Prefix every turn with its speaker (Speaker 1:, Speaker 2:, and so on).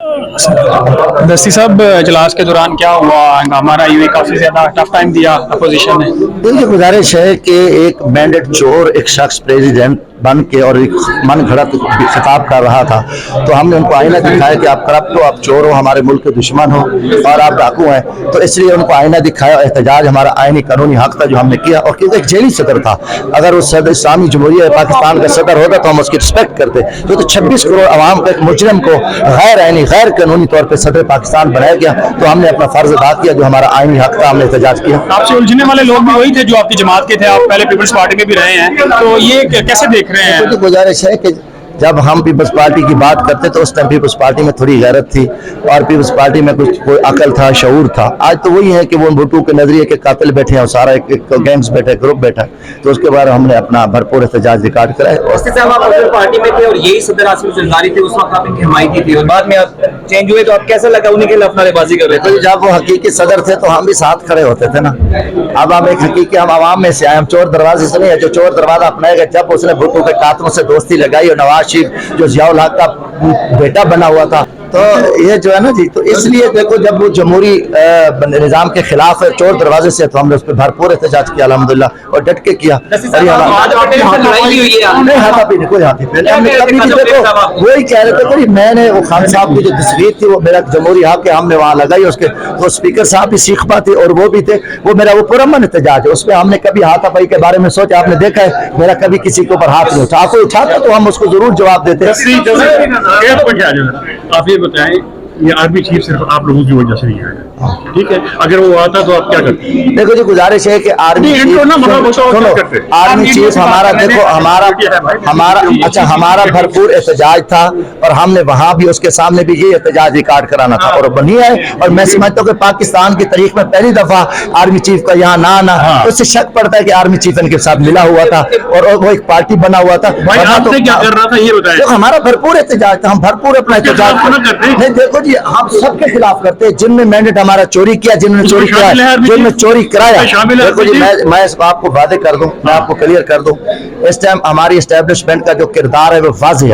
Speaker 1: दस्ती साहब, इजलास के दौरान क्या हुआ? हंगामा रही हुई, काफी ज्यादा टफ टाइम दिया अपोजिशन ने।
Speaker 2: इनकी गुजारिश है कि एक मैंडेट चोर एक शख्स प्रेसिडेंट बन के और एक मन घड़त खिताब कर रहा था, तो हमने उनको आईना दिखाया कि आप करप्ट हो, आप चोर हो, हमारे मुल्क के दुश्मन हो और आप डाकू हैं। तो इसलिए उनको आईना दिखाया, एहतजाज हमारा आईनी कानूनी हक था जो हमने किया। और क्योंकि एक जेली सदर था, अगर वो सदर इस्लामी जमहूरिया पाकिस्तान का सदर होता तो हम उसकी रिस्पेक्ट करते। तो 26 करोड़ आवाम का एक मुजरिम को गैर आईनी गैर कानूनी तौर पर सदर पाकिस्तान बनाया गया, तो हमने अपना फर्ज अदा किया जो हमारा आईनी हक था, हमने एहतजाज किया।
Speaker 1: आपसे उलझने वाले लोग भी वही थे जो आपकी जमात के थे, आप पहले पीपल्स पार्टी में भी रहे हैं, तो ये कैसे देख रहे हैं?
Speaker 2: मुझे गुजारिश है कि जब हम पीपल्स पार्टी की बात करते तो उस टाइम पीपल्स पार्टी में थोड़ी गैरत थी और पीपल्स पार्टी में कुछ कोई अकल था, शऊर था। आज तो वही है कि वो भुट्टो के नजरिए के कातिल बैठे हैं और सारा एक गैंग्स बैठे, ग्रुप बैठा है। तो उसके बाद हमने अपना भरपूर एहतजाज रिकॉर्ड कराया।
Speaker 3: आप पार्टी में थे और यही सदर आसिफ जरदारी थे, उस वक्त आप इनकी हिमायती थी और बाद में आप चेंज हुए, तो आप कैसा लगा? उन्हीं के खिलाफ नारेबाजी कर रहे थे।
Speaker 2: जब वो हकीकी सदर थे तो हम भी साथ खड़े होते थे ना। अब हम एक हकीकी, हम आवाम में से आए, हम चोर दरवाजे से नहीं है जो चोर दरवाजा अपनाएगा। जब उसने भुट्टो के कातलों से दोस्ती लगाई और नवाज शरीफ जो जियाउल हक का बेटा बना हुआ था, तो ये जो है ना जी, तो इसलिए देखो जब वो जमहूरी निजाम के खिलाफ है, चोर दरवाजे से, तो हमने उस पर भरपूर एहतजाज किया अल्हम्दुलिल्लाह और डट के किया।
Speaker 3: नहीं
Speaker 2: हाथा पीने कोई हाथी पहले हमने कभी नहीं, देखो वही कह रहे थे कि मैंने वो खान साहब की जो तस्वीर थी वो मेरा जमहूरी हक है, हमने वहाँ लगाई। उसके तो स्पीकर साहब भी सीखपा थे और वो भी थे, वो मेरा वो पुरअमन एहतजाज है, उस पर हमने कभी हाथापाई के बारे में सोचा? आपने देखा है मेरा कभी किसी के ऊपर हाथ नहीं उठा, कोई उठाता तो हम उसको जरूर जवाब देते।
Speaker 4: आप ये बताएं, ये आर्मी चीफ सिर्फ आप लोगों की वजह से नहीं आया, ठीक है? अगर वो आता तो आप क्या करते?
Speaker 2: देखो जी, गुजारिश है कि आर्मी चीफ हमारा, देखो हमारा अच्छा हमारा भरपूर एहतजाज था और हमने वहां भी उसके सामने भी ये एहतजाज रिकॉर्ड कराना था और बनी है। और मैं समझता हूँ कि पाकिस्तान की तारीख में पहली दफा आर्मी चीफ का यहाँ ना आना, उससे शक पड़ता है कि आर्मी चीफ इनके साथ मिला हुआ था और वो एक पार्टी बना हुआ था।
Speaker 4: तो क्या कर रहा था ये बताएं?
Speaker 2: हमारा भरपूर एहतजाज था, हम भरपूर अपना एहतजाज नहीं, देखो जी हम सबके खिलाफ करते हैं जिनमें मैंडेट हमारा चोरी किया, जिन्होंने चोरी किया, जिनमें चोरी कराया। देखो जी, मैं आपको वादे कर दूं, मैं आपको क्लियर कर दूं, इस टाइम हमारी एस्टेब्लिशमेंट का जो किरदार है वो वाज़ेह है।